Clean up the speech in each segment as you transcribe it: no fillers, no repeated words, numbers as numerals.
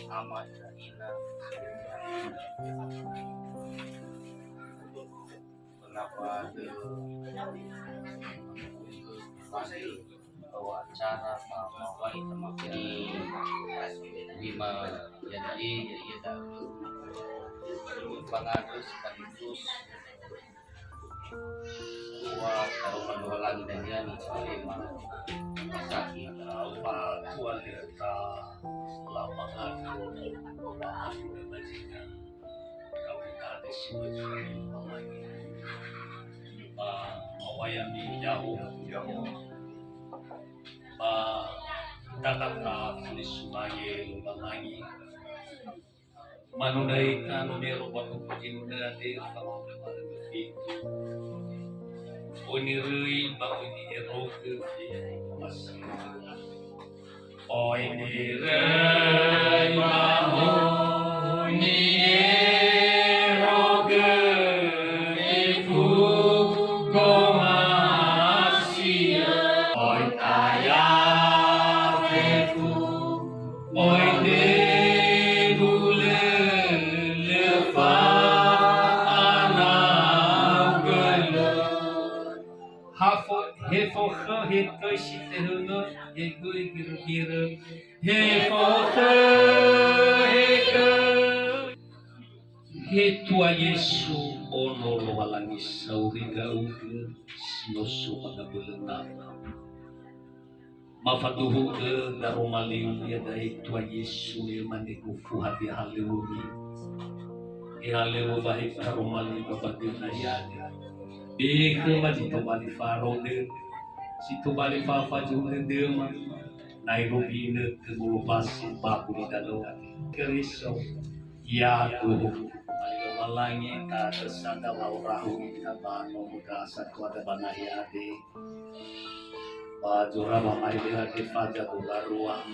Ama dan ina kenapa bahwa acara mawai termakin lima jadi pengatus sekaligus buat taruhan halang dan yang lima sakit awal wanita lapangan awayami jauh datang tulis sebagai lubang lagi manunaikan merubah kepujinda di kalau itu unirui bangun eroke masih Oinirei mahoni eroge ifu gomasia oitaya fefu oine bule lefa anagele hafo hefo hito shiteruno egui giru hefo Hetua Yesu ono lo walangi sauri gauge sinosu pada belena mafaduhu ke daromaliu ya dai tua Yesu ya maniku fuhati haleuni haleu baik daromali babadina ya beke majito bali farode situ bali fafa jume dema Nairobi ne kebulupasi baku di dalam keriso ya Tuhan malangi ka kesada laurahu kata nomuda satwa de banayade bajura mamai de faja ruang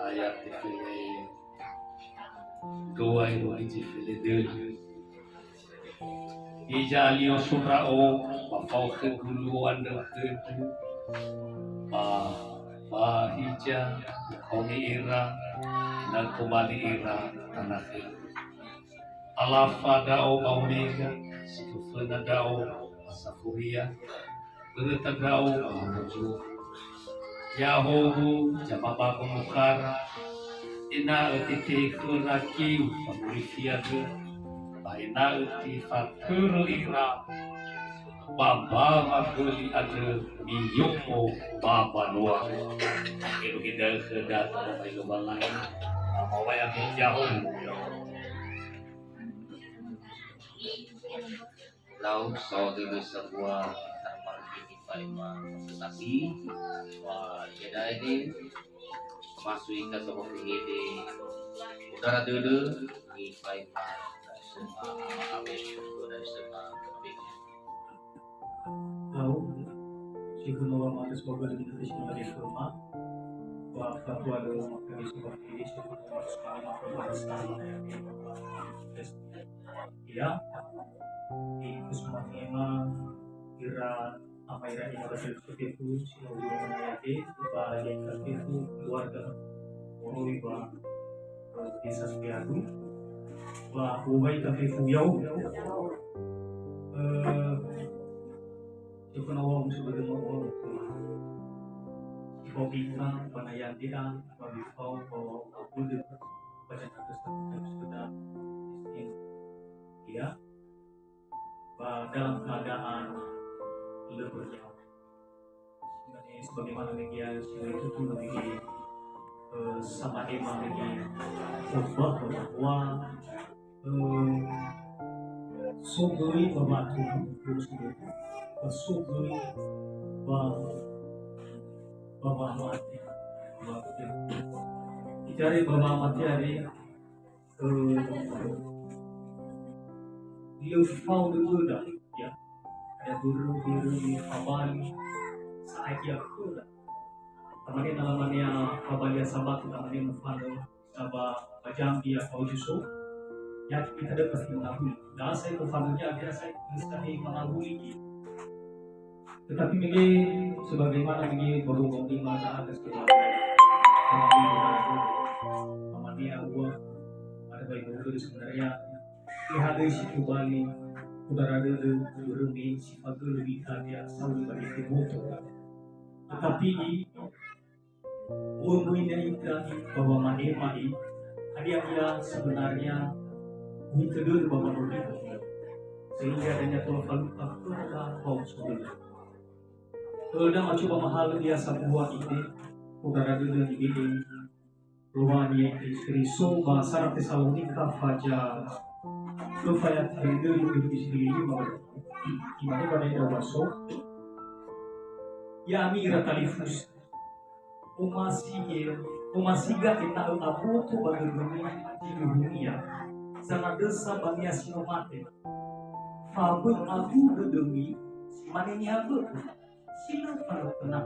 ayat difile doa itu difile de ijalio surao mafau ke guluan de hija komi ira dan kembali ira tanah Alpha dao omega sikufuna dao safuria berita dao menuju Yahobu jamaba pemukara ina etiti kuraki pemurifiade baina eti fakuru ira Baba makuli ada biyumo baba luar. Itu kita kedat sampai ke balai. Mau yang jauh. Laut saudara sebuah tanaman ini paima tetapi wah jeda ini masuk ke sebuah ini udara dulu di paima semua amin dari semua laut jika nawa malas semoga lebih dari semua dari rumah wah satu ada dari sebuah ini sebuah ya itu semua tema kira apa yang seperti itu silau menayati upaya yang seperti itu keluarga Moriba desa Sepiadu wa ubai tapi fuyau jika nawang sebagai nawang kopi kan panayati kan bagi kau bawa aku di baca tersebut sudah ya dalam keadaan lebernya sebagaimana media itu pun lebih sama emang lagi khotbah bahwa sugoi babatu terus sugoi baba mati cari baba mati hari dia fau dulu dah ya ada biru di abali saat dia kuda kemarin namanya kabalia sabat namanya mufado sabah pajambi atau justru ya kita ada pasti mengakui dah saya mufadonya akhirnya saya mesti mengakui tetapi ini sebagaimana ini baru lima atas kita namanya gua ada baik itu sebenarnya lihat dari situ Bali udara ada berumi sifat lebih hati asal dari motor tetapi umumnya itu bahwa mahemai hadiah sebenarnya itu bahwa begitu sehingga adanya kalau ada kaum sebenarnya kalau macam mahal dia sebuah ide udara ada di bilik ruangnya istri so bahasa Tesalonika fajar supaya terhidup lebih sendiri gimana pada yang masuk ya amira talifus umasiga kita abu tu bagaimana di dunia sana desa bangnya sinomate fabel abu dedemi manenya abu sila kalau kena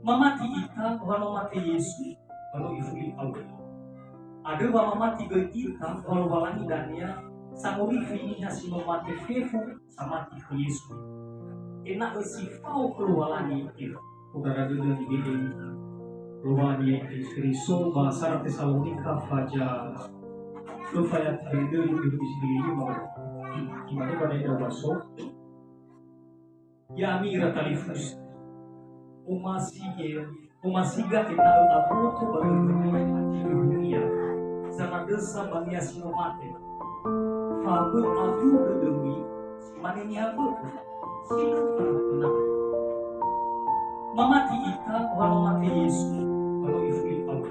mamati kita kalau mati Yesus kalau ifuli abu ada bapa mati kita kalau walani dania samuri fini hasi mati fefu samati Yesus enak sifau keluarani itu udara dulu di bilik ruangnya istri so bahasa Tesalonika fajar supaya terhidup lebih sendiri gimana pada yang masuk ya amira talifus umasiga kita abu tu bagaimana di dunia sana desa bangnya sinomate fabel abu dedemi manenya abu sila kalau kena mamati kita kalau mati Yesus kalau ifuli abu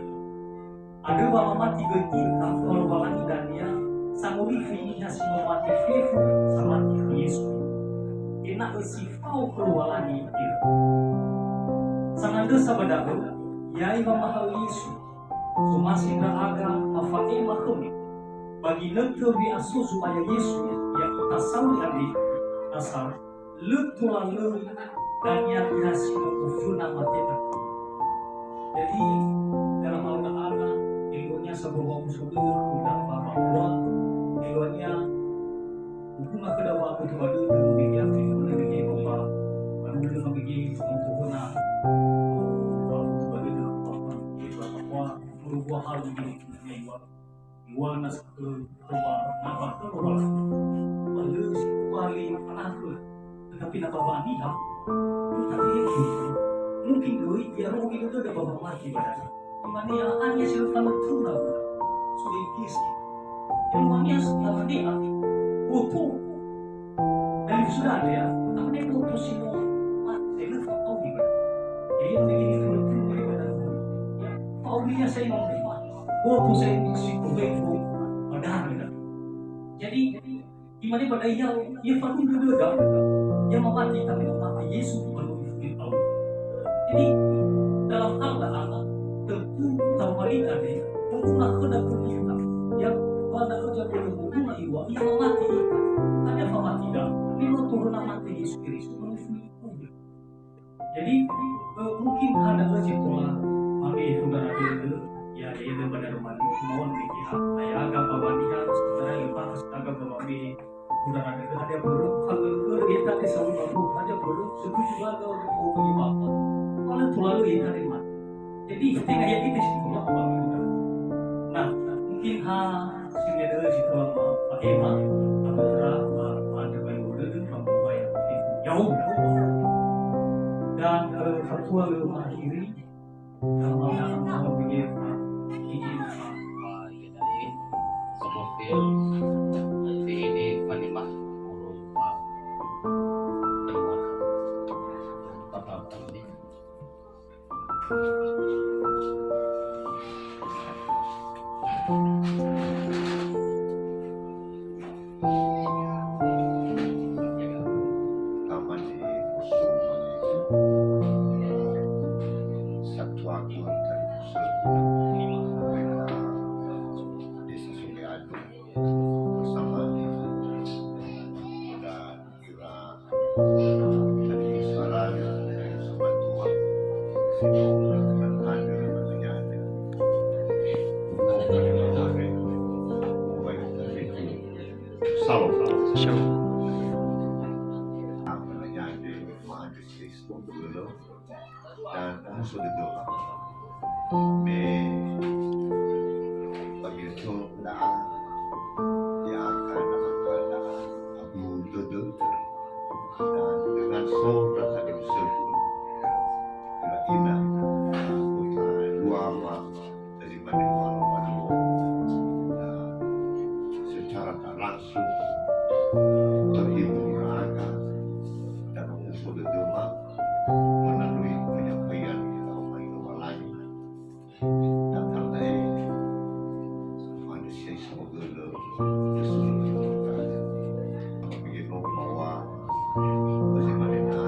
ada bapa mati kita kalau walani dania samuri fini hasi mati fefu samati Yesus enak sifau keluarani itu sangat desa badago yai mahal Yesus masih beragam afai makhluk bagi letubi asu supaya Yesus yang kita sawi adik asal letulah dan yang dikasih kufuna matena jadi dalam hal ada ilmunya sebuah musuh sudah bahwa ilmunya hubungan kedua aku tu baru memikir memikir apa baru memikir kufuna berubah hal ini Iwana satu rumah nama rumah lalu kembali penakut tetapi nak bawa ni tapi mungkin duit dia mungkin itu ada bawa mati pada dimana yang hanya silfan tuna sudah kisi yang hanya setelah dia butuh dari itu sudah ada ya, tapi dia putus itu saya lihat tahu gitu. Jadi yang begini itu daripada ya tahu dia saya mau terima. Waktu saya musik begitu padahal gitu. Jadi gimana pada ia faru dulu dah, ia mati tapi mati Yesus baru tahu. Jadi dalam hal anak tentu tahu balik ada, tentu nak kena kita yang pada kerja berhubungan iwa ia mati. Ada apa mati dah? Ini turun mati Yesus Kristus menuju. Jadi mungkin ada kerja pola mami saudara itu ya dia daripada rumah ini mohon mikir ayah agak bawa dia saudara lepas agak bawa mi saudara itu ada perlu kalau dia tadi sama baru ada perlu setuju juga kalau mau pergi bapak kalau terlalu ini hari mati. Jadi tinggal ya kita sih kalau bawa nah mungkin sini ada situ Pak Ema ada baru itu bawa ya jauh dan fatwa mengakhiri dalam begini ingin Sopil ini panimah urut Bapak ini dan sudah doa. Begitu dah dia akan Abu Dodo dan dengan seorang tadi sebut Ina kota dua dari mana secara tak langsung terhibur raga dan sudah doa melalui penyampaian kita lain dan karena manusia semoga begitu bahwa bagaimana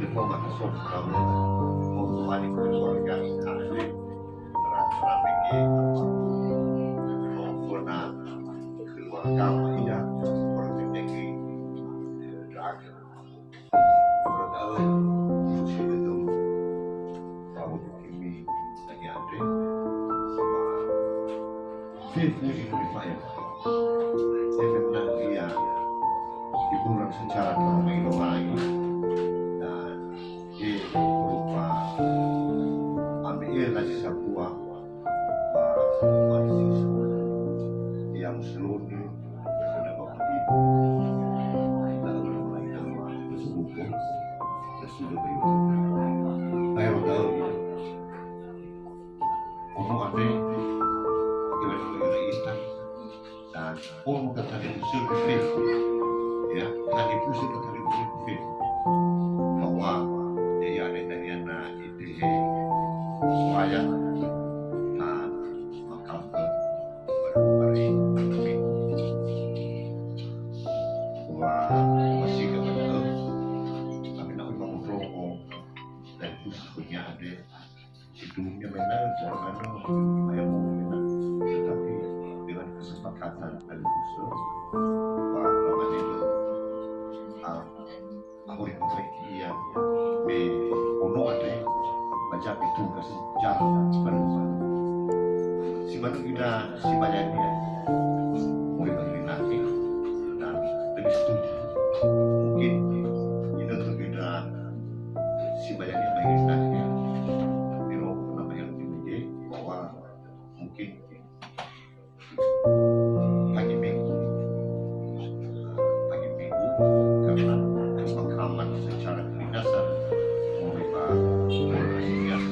reforma kasut kamu mempunyai keluarga sekali terang begini maupun keluarga tidak seperti ini terakhir hiburan secara terlalu dan berupa ambil lagi sebuah yang seluruhnya sudah begitu lalu mulai keluar bersubuh sudah baru tahu ngomong ada kira-kira instan dan pun kata dia ya tadi pusing tadi pusing bahwa dia ada ide supaya makam baru-baru masih kepada kami nak ngomong dan pusingnya ada hidungnya memang jangan yang mau tetapi dengan kesepakatan dan usul bahwa itu aku diperbaiki yang ono ada baca itu kesejarah baru si mana kita si banyaknya mulai berminati dan lebih setuju mungkin itu untuk kita si banyaknya berminatnya di roh nama yang dimiliki bahwa mungkin pagi minggu karena pemakaman secara kedinasan mereka berhias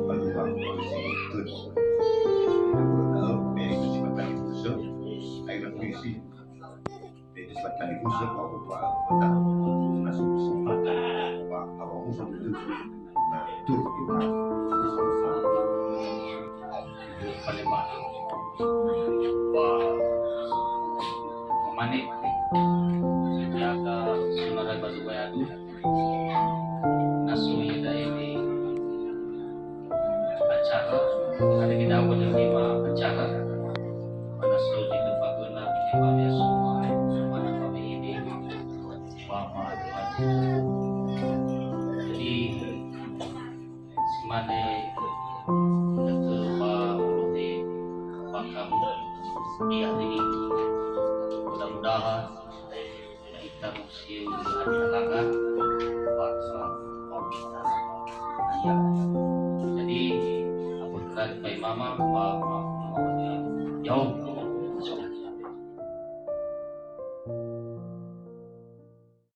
peluang polisi itu dalam itu sifatnya usul air puisi itu baca di usia kau pak kita masuk sempat pak kalau usah itu nah itu kita susah Palima wah manik jaga sunara basubaya tu nasu ida ini acara ada kita awal lima acara nasu itu paguna lima biasa mana kami ini mama jadi semane itu makam dia ini mudah-mudahan kita museum di halangan bangsa ya jadi apabila Pak Mama jauh